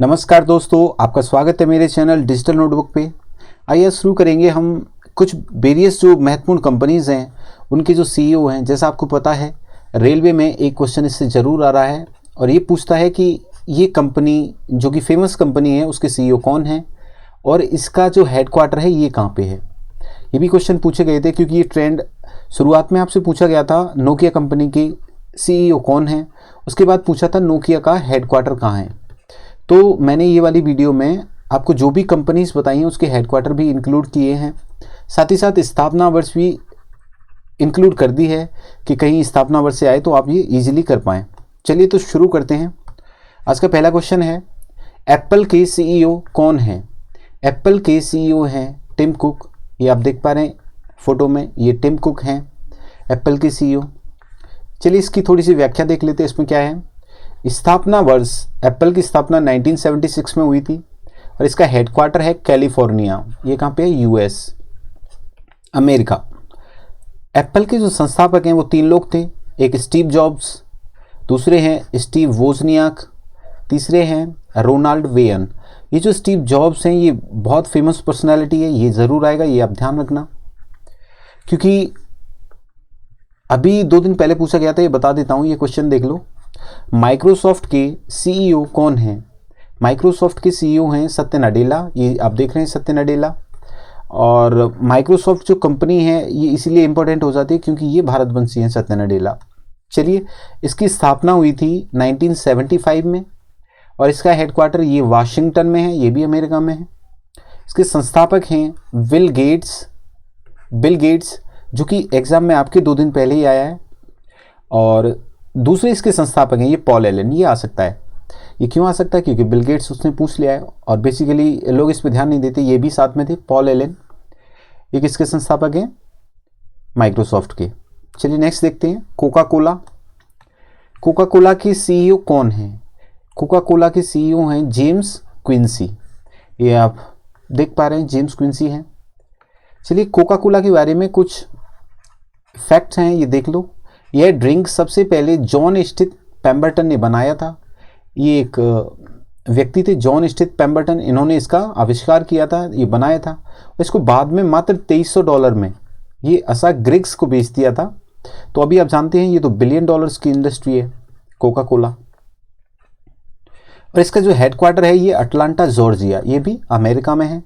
नमस्कार दोस्तों, आपका स्वागत है मेरे चैनल डिजिटल नोटबुक पे। आइए शुरू करेंगे हम कुछ वेरियस जो महत्वपूर्ण कंपनीज़ हैं उनके जो सीईओ हैं। जैसा आपको पता है, रेलवे में एक क्वेश्चन इससे ज़रूर आ रहा है और ये पूछता है कि ये कंपनी जो कि फेमस कंपनी है उसके सीईओ कौन है और इसका जो हेडक्वार्टर है ये कहाँ पे है। ये भी क्वेश्चन पूछे गए थे क्योंकि ये ट्रेंड शुरुआत में आपसे पूछा गया था नोकिया कंपनी के सीईओ कौन है, उसके बाद पूछा था नोकिया का हेडक्वार्टर कहाँ है। तो मैंने ये वाली वीडियो में आपको जो भी कंपनीज बताई हैं उसके हेडक्वार्टर भी इंक्लूड किए हैं, साथ ही साथ स्थापना वर्ष भी इंक्लूड कर दी है कि कहीं स्थापना वर्ष से आए तो आप ये इजीली कर पाएँ। चलिए तो शुरू करते हैं। आज का पहला क्वेश्चन है, एप्पल के सीईओ कौन है। एप्पल के सीईओ हैं टिम कुक। ये आप देख पा रहे हैं फोटो में, ये टिम कुक हैं एप्पल के सीईओ। चलिए इसकी थोड़ी सी व्याख्या देख लेते हैं। इसमें क्या है, स्थापना वर्ष, एप्पल की स्थापना 1976 में हुई थी और इसका हेडक्वार्टर है कैलिफोर्निया। ये कहाँ पे है, यूएस, अमेरिका। एप्पल के जो संस्थापक हैं वो 3 लोग थे, एक स्टीव जॉब्स, दूसरे हैं स्टीव वोजनियाक, तीसरे हैं रोनाल्ड वेयन। ये जो स्टीव जॉब्स हैं ये बहुत फेमस पर्सनैलिटी है, ये ज़रूर आएगा, ये आप ध्यान रखना, क्योंकि अभी 2 दिन पहले पूछा गया था। ये बता देता हूँ, ये क्वेश्चन देख लो। माइक्रोसॉफ्ट के सीईओ कौन हैं। माइक्रोसॉफ्ट के सीईओ हैं सत्य नडेला। ये आप देख रहे हैं सत्य नडेला। और माइक्रोसॉफ्ट जो कंपनी है ये इसीलिए इम्पोर्टेंट हो जाती है क्योंकि ये भारतवंशी हैं सत्य नडेला। चलिए, इसकी स्थापना हुई थी 1975 में और इसका हेडक्वार्टर ये वाशिंगटन में है, ये भी अमेरिका में है। इसके संस्थापक हैं बिल गेट्स, जो कि एग्ज़ाम में आपके 2 दिन पहले ही आया है। और दूसरे इसके संस्थापक हैं ये पॉल एलन। ये आ सकता है, ये क्यों आ सकता है, क्योंकि बिल गेट्स उसने पूछ लिया है और बेसिकली लोग इस पर ध्यान नहीं देते। ये भी साथ में थे, पॉल एलन। ये किसके संस्थापक हैं, माइक्रोसॉफ्ट के। चलिए नेक्स्ट देखते हैं, कोका कोला। कोका कोला के सीईओ कौन है। कोका कोला के सीईओ हैं जेम्स क्विंसी। ये आप देख पा रहे हैं, जेम्स क्विंसी हैं। चलिए कोका कोला के बारे में कुछ फैक्ट्स हैं, ये देख लो। यह ड्रिंक सबसे पहले जॉन स्थित पेम्बरटन ने बनाया था। ये एक व्यक्ति थे जॉन स्थित पेम्बरटन, इन्होंने इसका आविष्कार किया था, ये बनाया था। इसको बाद में मात्र $2300 में ये असा ग्रिग्स को बेच दिया था। तो अभी आप जानते हैं ये तो $1 बिलियन की इंडस्ट्री है कोका कोला। और इसका जो हेडक्वार्टर है ये अटलांटा जॉर्जिया, ये भी अमेरिका में है।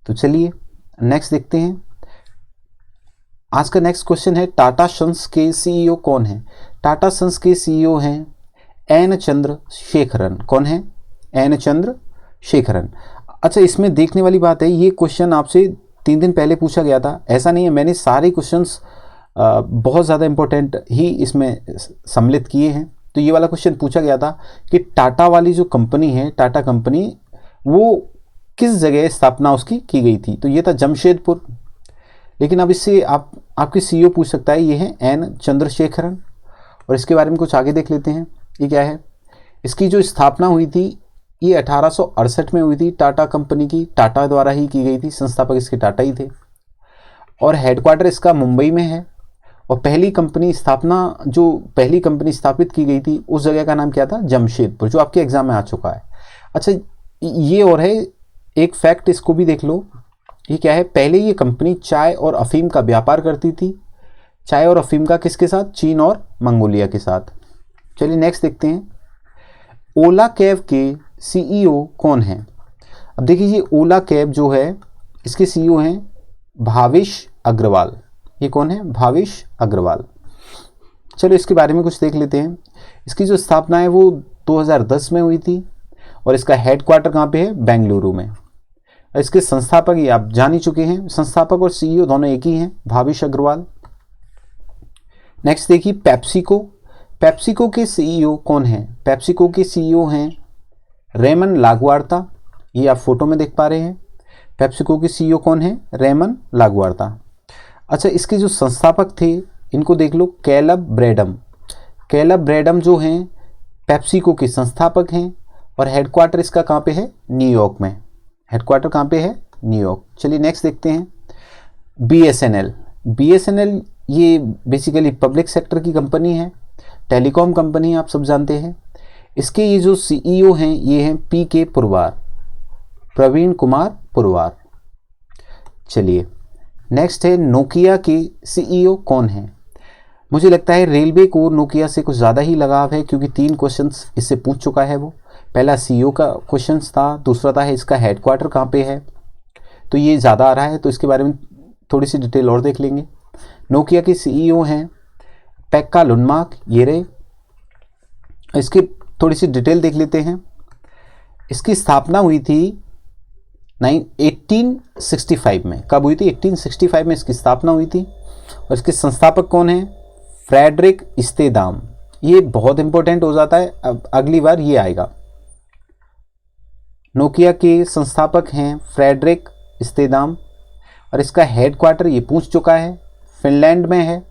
तो चलिए नेक्स्ट देखते हैं। आज का नेक्स्ट क्वेश्चन है, टाटा सन्स के सीईओ कौन है। टाटा सन्स के सीईओ हैं एन चंद्रशेखरन। कौन है, एन चंद्रशेखरन। अच्छा, इसमें देखने वाली बात है, ये क्वेश्चन आपसे 3 दिन पहले पूछा गया था। ऐसा नहीं है, मैंने सारे क्वेश्चंस बहुत ज़्यादा इंपॉर्टेंट ही इसमें सम्मिलित किए हैं। तो ये वाला क्वेश्चन पूछा गया था कि टाटा वाली जो कंपनी है, टाटा कंपनी, वो किस जगह स्थापना उसकी की गई थी। तो ये था जमशेदपुर। लेकिन अब इससे आपके सीईओ पूछ सकता है, ये है एन चंद्रशेखरन। और इसके बारे में कुछ आगे देख लेते हैं, ये क्या है। इसकी जो स्थापना हुई थी ये 1868 में हुई थी। टाटा कंपनी की टाटा द्वारा ही की गई थी, संस्थापक इसके टाटा ही थे। और हेडक्वार्टर इसका मुंबई में है। और पहली कंपनी स्थापित की गई थी उस जगह का नाम क्या था, जमशेदपुर, जो आपके एग्जाम में आ चुका है। अच्छा, ये और है एक फैक्ट, इसको भी देख लो। ये क्या है, पहले ये कंपनी चाय और अफीम का व्यापार करती थी। चाय और अफीम का किसके साथ, चीन और मंगोलिया के साथ। चलिए नेक्स्ट देखते हैं, ओला कैब के सीईओ कौन है। अब देखिए, ये ओला कैब जो है इसके सीईओ हैं भावेश अग्रवाल। ये कौन है, भावेश अग्रवाल। चलो इसके बारे में कुछ देख लेते हैं। इसकी जो स्थापना है वो 2010 में हुई थी और इसका हेडक्वार्टर कहाँ पे है, बेंगलुरु में। इसके संस्थापक ये आप जान ही चुके हैं, संस्थापक और सीईओ दोनों एक ही हैं, भावेश अग्रवाल। नेक्स्ट देखिए, पेप्सिको। पेप्सिको के सीईओ कौन है। पेप्सिको के सीईओ हैं रेमन लागवार्ता। ये आप फोटो में देख पा रहे हैं। पेप्सिको के सीईओ कौन है, रेमन लागवार्ता। अच्छा, इसके जो संस्थापक थे इनको देख लो, कैलब ब्रैडम। कैलब ब्रैडम जो हैं पेप्सिको के संस्थापक हैं और हेडक्वार्टर इसका कहाँ पे है, न्यूयॉर्क में। हेडक्वार्टर कहाँ पे है, न्यूयॉर्क। चलिए नेक्स्ट देखते हैं, BSNL। BSNL ये बेसिकली पब्लिक सेक्टर की कंपनी है, टेलीकॉम कंपनी आप सब जानते हैं। इसके ये जो सीईओ हैं ये हैं PK पुरवार, प्रवीण कुमार पुरवार। चलिए नेक्स्ट है नोकिया के सीईओ कौन हैं। मुझे लगता है रेलवे को नोकिया से कुछ ज़्यादा ही लगाव है, क्योंकि 3 क्वेश्चंस इससे पूछ चुका है वो। पहला सीईओ का क्वेश्चंस था, दूसरा था इसका हेडक्वार्टर कहाँ पे है, तो ये ज़्यादा आ रहा है, तो इसके बारे में थोड़ी सी डिटेल और देख लेंगे। नोकिया के सीईओ हैं पेक्का लुनमार्क, ये रहे। इसकी थोड़ी सी डिटेल देख लेते हैं। इसकी स्थापना हुई थी 1865 में। कब हुई थी? 1865 में इसकी स्थापना हुई थी। और इसके संस्थापक कौन हैं? फ्रेडरिक स्टेदाम। ये बहुत इंपॉर्टेंट हो जाता है, अब अगली बार ये आएगा। नोकिया के संस्थापक हैं फ्रेडरिक स्टेदाम। और इसका हेडक्वार्टर ये पूछ चुका है, फिनलैंड में है।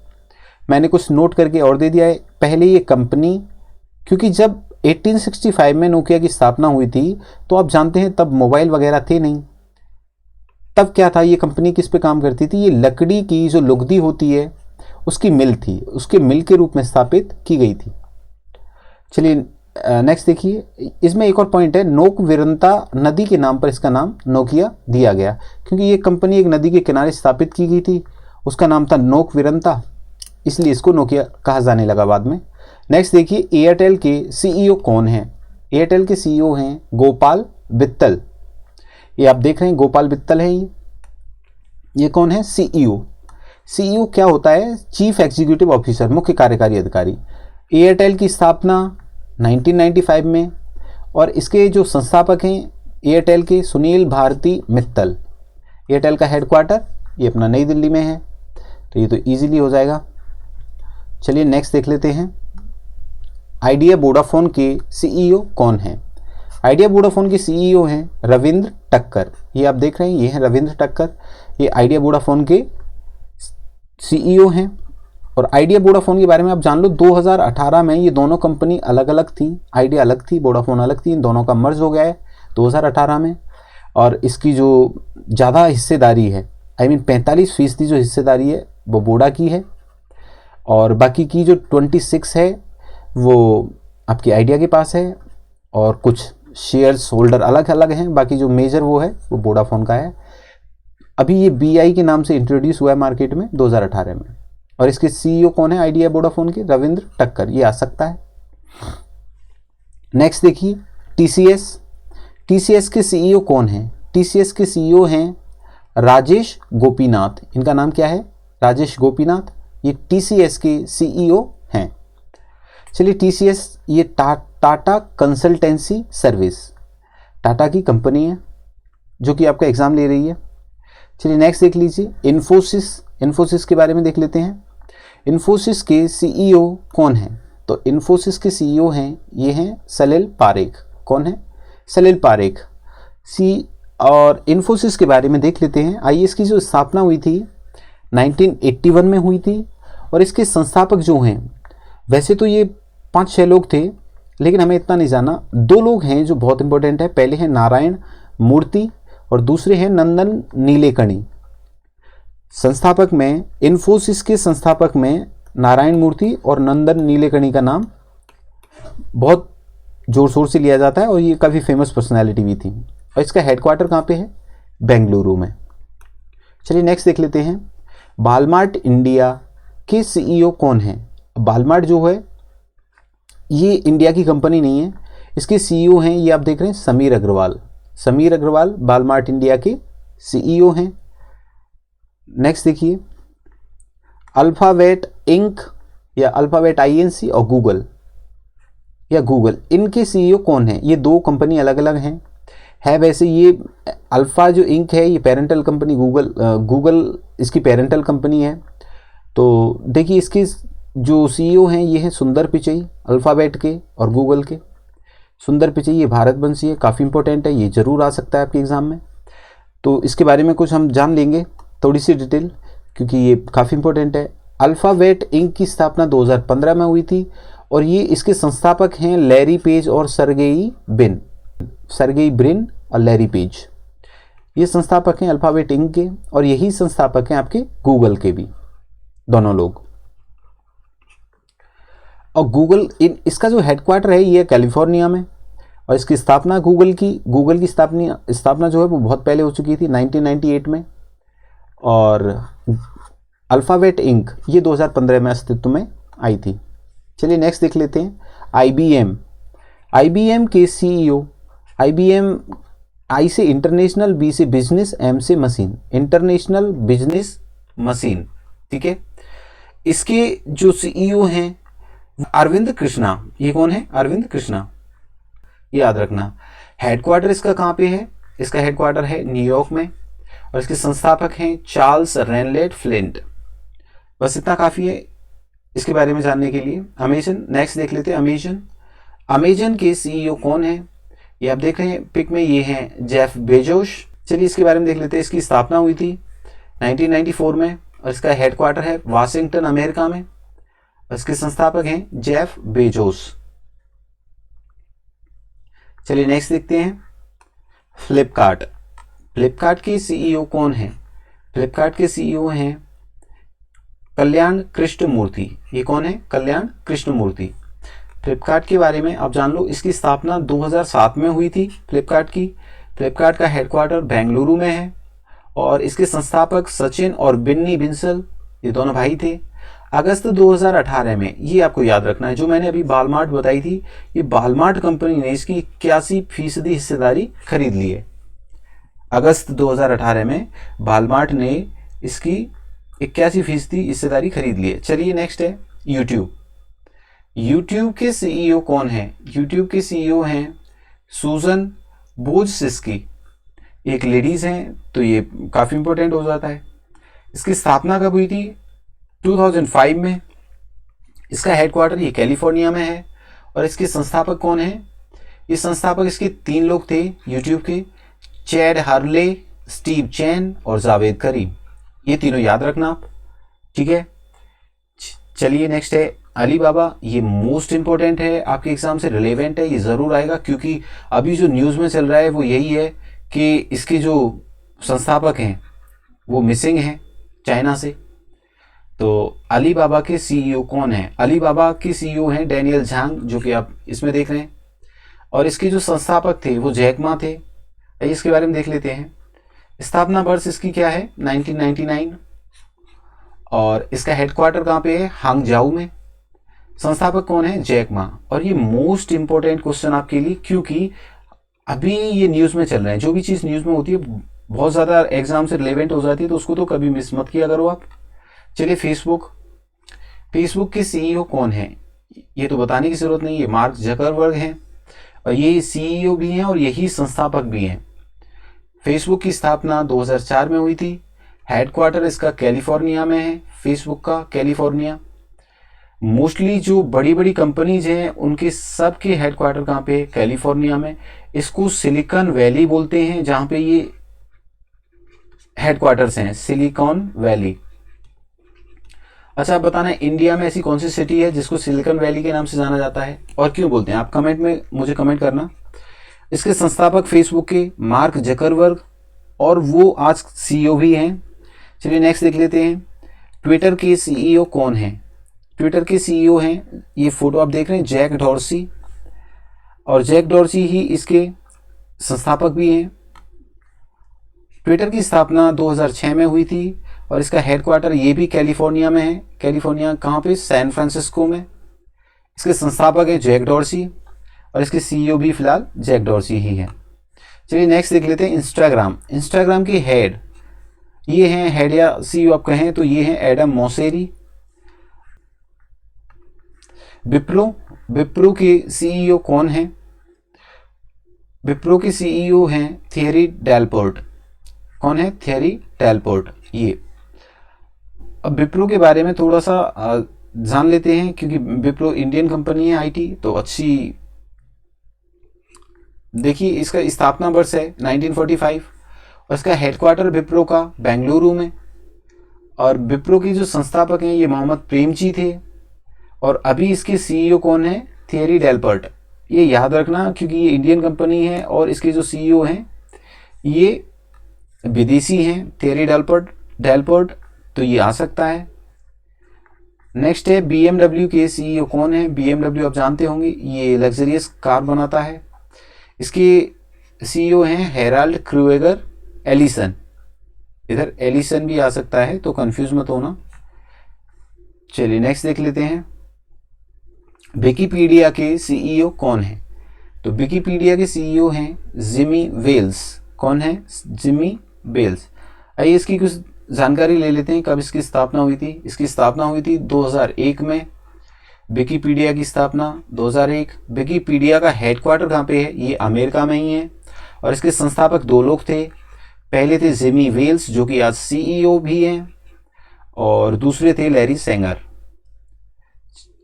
मैंने कुछ नोट करके और दे दिया है। पहले ये कंपनी, क्योंकि जब 1865 में नोकिया की स्थापना हुई थी तो आप जानते हैं तब मोबाइल वगैरह थे नहीं। तब क्या था, ये कंपनी किस पे काम करती थी? ये लकड़ी की जो लुगदी होती है उसकी मिल थी, उसके मिल के रूप में स्थापित की गई थी। चलिए नेक्स्ट देखिए, इसमें एक और पॉइंट है, नोक विरंता नदी के नाम पर इसका नाम नोकिया दिया गया, क्योंकि ये कंपनी एक नदी के किनारे स्थापित की गई थी, उसका नाम था नोक विरंता, इसलिए इसको नोकिया कहा जाने लगा बाद में। नेक्स्ट देखिए, एयरटेल के सीईओ कौन हैं। एयरटेल के सीईओ हैं गोपाल बित्तल। ये आप देख रहे हैं गोपाल बित्तल है। ये कौन है? सीईओ। सीईओ क्या होता है? चीफ एग्जीक्यूटिव ऑफिसर, मुख्य कार्यकारी अधिकारी। एयरटेल की स्थापना 1995 में, और इसके जो संस्थापक हैं एयरटेल के सुनील भारती मित्तल। एयरटेल का हेडक्वार्टर ये अपना नई दिल्ली में है, तो ये तो इजीली हो जाएगा। चलिए नेक्स्ट देख लेते हैं, आइडिया वोडाफोन के सीईओ कौन हैं। आइडिया वोडाफोन के सीईओ हैं रविंद्र टक्कर। ये आप देख रहे हैं, ये हैं रविंद्र टक्कर, ये आइडिया वोडाफोन के सीईओ हैं। और आइडिया वोडाफोन के बारे में आप जान लो, 2018 में ये दोनों कंपनी अलग अलग थी, आइडिया अलग थी, वोडाफोन अलग थी, इन दोनों का मर्ज हो गया है 2018 में। और इसकी जो ज़्यादा हिस्सेदारी है, I mean 45% जो हिस्सेदारी है वो वोडा की है, और बाकी की जो 26 है वो आपकी आइडिया के पास है, और कुछ शेयर्स होल्डर अलग अलग हैं, बाकी जो मेजर वो है वो वोडाफोन का है। अभी ये BI के नाम से इंट्रोड्यूस हुआ है मार्केट में 2018 में। और इसके सीईओ कौन है आइडिया वोडाफोन के? रविंद्र टक्कर, ये आ सकता है। नेक्स्ट देखिए, TCS। TCS के सीईओ कौन है? TCS के सीईओ हैं राजेश गोपीनाथ। इनका नाम क्या है? राजेश गोपीनाथ। ये TCS के सीईओ हैं। चलिए TCS ये टाटा कंसल्टेंसी सर्विस, टाटा की कंपनी है जो कि आपका एग्जाम ले रही है। चलिए नेक्स्ट देख लीजिए, इन्फोसिस के बारे में देख लेते हैं। इन्फोसिस के सीईओ कौन हैं? तो इन्फोसिस के सीईओ हैं, ये हैं सलिल पारेख। कौन है? सलिल पारेख। और इन्फोसिस के बारे में देख लेते हैं। आइए, इसकी जो स्थापना हुई थी 1981 में हुई थी, और इसके संस्थापक जो हैं, वैसे तो ये 5-6 लोग थे, लेकिन हमें इतना नहीं जाना। 2 लोग हैं जो बहुत इंपॉर्टेंट है। पहले हैं नारायण मूर्ति और दूसरे हैं नंदन नीलेकणी। संस्थापक में, इन्फोसिस के संस्थापक में नारायण मूर्ति और नंदन नीलेकणी का नाम बहुत जोर शोर से लिया जाता है, और ये काफ़ी फेमस पर्सनैलिटी भी थी। और इसका हेडक्वार्टर कहाँ पे है? बेंगलुरु में। चलिए नेक्स्ट देख लेते हैं, बालमार्ट इंडिया के सीईओ कौन है। बालमार्ट जो है ये इंडिया की कंपनी नहीं है, इसके सीईओ हैं, ये आप देख रहे हैं समीर अग्रवाल। समीर अग्रवाल बालमार्ट इंडिया के सीईओ हैं। नेक्स्ट देखिए, अल्फाबेट इंक या अल्फाबेट INC और गूगल या गूगल, इनके सीईओ कौन है? ये 2 कंपनी अलग अलग हैं। है वैसे ये अल्फा जो इंक है ये पेरेंटल कंपनी गूगल इसकी पेरेंटल कंपनी है। तो देखिए, इसके जो सीईओ हैं ये हैं सुंदर पिचई, अल्फ़ाबेट के और गूगल के। सुंदर पिचई ये भारतवंशी है, काफ़ी इंपॉर्टेंट है, ये ज़रूर आ सकता है आपके एग्ज़ाम में। तो इसके बारे में कुछ हम जान लेंगे, थोड़ी सी डिटेल, क्योंकि ये काफ़ी इंपॉर्टेंट है। अल्फ़ाबेट इंक की स्थापना 2015 में हुई थी, और ये इसके संस्थापक हैं लैरी पेज और सर्गेई ब्रिन और लैरी पेज। ये संस्थापक हैं अल्फ़ाबेट इंक के, और यही संस्थापक हैं आपके गूगल के भी, दोनों लोग। और गूगल इसका जो हेडक्वार्टर है ये कैलिफोर्निया में, और इसकी स्थापना गूगल की स्थापना जो है वो बहुत पहले हो चुकी थी 1998 में। और अल्फ़ाबेट इंक ये 2015 में अस्तित्व में आई थी। चलिए नेक्स्ट देख लेते हैं आईबीएम के सीईओ। आईबीएम, आई से इंटरनेशनल, बी से बिजनेस, एम से मशीन, इंटरनेशनल बिजनेस मशीन, ठीक है। इसके जो सीईओ हैं अरविंद कृष्णा। ये कौन है? अरविंद कृष्णा, याद रखना। हेडक्वार्टर इसका कहाँ पे है? इसका हेडक्वार्टर है न्यूयॉर्क में, और इसके संस्थापक हैं चार्ल्स रेनलेट फ्लिंट। बस इतना काफ़ी है इसके बारे में जानने के लिए। अमेजन, नेक्स्ट देख लेते हैं अमेजन। अमेजन के सीईओ कौन है? ये आप देख रहे हैं पिक में, ये हैं जेफ बेजोस। चलिए इसके बारे में देख लेते हैं। इसकी स्थापना हुई थी 1994 में, और इसका हेडक्वार्टर है वाशिंगटन, अमेरिका में। इसके संस्थापक हैं जेफ बेजोस। चलिए नेक्स्ट देखते हैं फ्लिपकार्ट। फ्लिपकार्ट के सीईओ कौन है? फ्लिपकार्ट के सीईओ हैं कल्याण कृष्णमूर्ति। ये कौन है? कल्याण कृष्णमूर्ति। फ्लिपकार्ट के बारे में आप जान लो, इसकी स्थापना 2007 में हुई थी फ्लिपकार्ट का हेडक्वार्टर बेंगलुरु में है, और इसके संस्थापक सचिन और बिन्नी बिंसल, ये दोनों भाई थे। अगस्त 2018 में, ये आपको याद रखना है, जो मैंने अभी बालमार्ट बताई थी, ये बालमार्ट कंपनी ने इसकी 81% हिस्सेदारी खरीद ली है। अगस्त 2018 में बालमार्ट ने इसकी 81% हिस्सेदारी खरीद ली है। चलिए नेक्स्ट है यूट्यूब के सीईओ कौन है? यूट्यूब के सीईओ हैं सूजन वोजसिस्की। एक लेडीज हैं, तो ये काफ़ी इंपॉर्टेंट हो जाता है। इसकी स्थापना कब हुई थी? 2005 में। इसका हेडक्वार्टर ये कैलिफोर्निया में है, और इसके संस्थापक कौन हैं? ये संस्थापक इसके 3 लोग थे यूट्यूब के, चैड हर्ले, स्टीव चैन और जावेद करीम। ये तीनों याद रखना आप, ठीक है। चलिए नेक्स्ट है अलीबाबा। ये मोस्ट इंपॉर्टेंट है, आपके एग्जाम से रिलेवेंट है, ये जरूर आएगा, क्योंकि अभी जो न्यूज़ में चल रहा है वो यही है कि इसके जो संस्थापक हैं वो मिसिंग हैं चाइना से। तो अलीबाबा के सीईओ कौन है? अलीबाबा के सीईओ हैं डैनियल झांग, जो कि आप इसमें देख रहे हैं, और इसके जो संस्थापक थे वो जैक मा थे। इसके बारे में देख लेते हैं। स्थापना वर्ष इसकी क्या है? 1999, और इसका हेडक्वार्टर कहाँ पे है? हांगजाऊ में। संस्थापक कौन है? Jack Ma. और ये मोस्ट इंपॉर्टेंट क्वेश्चन आपके लिए, क्योंकि अभी ये न्यूज़ में चल रहे हैं। जो भी चीज़ न्यूज़ में होती है बहुत ज़्यादा एग्जाम से रिलेवेंट हो जाती है, तो उसको तो कभी मिस मत किया करो आप। चलिए फेसबुक के सीईओ कौन है? ये तो बताने की जरूरत नहीं है, मार्क जकरबर्ग हैं, और ये सीईओ भी हैं और यही संस्थापक भी हैं। फेसबुक की स्थापना 2004 में हुई थी। हेडक्वार्टर इसका कैलिफोर्निया में है, फेसबुक का कैलिफोर्निया। मोस्टली जो बड़ी बड़ी कंपनीज हैं उनके सब के हेडक्वार्टर कहाँ पे? कैलिफोर्निया में। इसको सिलिकॉन वैली बोलते हैं, जहाँ पे ये हेडक्वार्टर्स हैं, सिलिकॉन वैली। अच्छा, आप बताना इंडिया में ऐसी कौन सी सिटी है जिसको सिलिकॉन वैली के नाम से जाना जाता है, और क्यों बोलते हैं? आप कमेंट में मुझे कमेंट करना। इसके संस्थापक फेसबुक के मार्क जकरबर्ग, और वो आज सीईओ भी हैं। चलिए नेक्स्ट देख लेते हैं ट्विटर के सीईओ कौन है? ट्विटर के सीईओ हैं, ये फोटो आप देख रहे हैं, जैक डॉर्सी, और जैक डॉर्सी ही इसके संस्थापक भी हैं। ट्विटर की स्थापना 2006 में हुई थी, और इसका हेडक्वार्टर ये भी कैलिफोर्निया में है। कैलिफोर्निया कहाँ पे? सैन फ्रांसिस्को में। इसके संस्थापक हैं जैक डॉर्सी, और इसके सीईओ भी फिलहाल जैक डॉर्सी ही है। चलिए नेक्स्ट देख लेते हैं इंस्टाग्राम के हेड, ये हैं हेड या सीईओ आप कहें तो ये हैं एडम मोसेरी। विप्रो के सीईओ कौन है? विप्रो के सीईओ हैं थियरी डेलपोर्ट। कौन है? Thierry Delaporte. ये अब विप्रो के बारे में थोड़ा सा जान लेते हैं, क्योंकि विप्रो इंडियन कंपनी है आईटी, तो अच्छी। देखिए इसका स्थापना वर्ष है 1945, और इसका हेडक्वार्टर विप्रो का बेंगलुरु में, और विप्रो की जो संस्थापक हैं ये मोहम्मद प्रेमजी थे, और अभी इसके सीईओ कौन है? Thierry Delaporte. ये याद रखना, क्योंकि ये इंडियन कंपनी है और इसके जो सीईओ हैं ये विदेशी हैं, थियरी डेलपोर्ट, तो ये आ सकता है। नेक्स्ट है BMW के सीईओ कौन है। BMW आप जानते होंगे, ये लग्जरियस कार बनाता है। इसके सीईओ हैं हेराल्ड क्रूएगर एलिसन। इधर एलिसन भी आ सकता है तो कंफ्यूज मत होना। चलिए नेक्स्ट देख लेते हैं, विकिपीडिया के सीईओ कौन है। तो विकिपीडिया के सीईओ हैं जिमी वेल्स। कौन है? Jimmy Wales. आइए इसकी कुछ जानकारी ले लेते हैं, कब इसकी स्थापना हुई थी। इसकी स्थापना हुई थी 2001 में। विकिपीडिया की स्थापना 2001। विकिपीडिया का हेडक्वार्टर कहाँ पे है? ये अमेरिका में ही है। और इसके संस्थापक दो लोग थे। पहले थे जिमी वेल्स जो कि आज सीईओ भी हैं, और दूसरे थे लैरी सेंगर।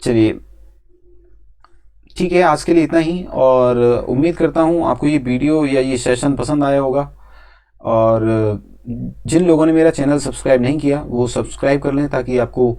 चलिए ठीक है, आज के लिए इतना ही, और उम्मीद करता हूँ आपको ये वीडियो या ये सेशन पसंद आया होगा। और जिन लोगों ने मेरा चैनल सब्सक्राइब नहीं किया वो सब्सक्राइब कर लें ताकि आपको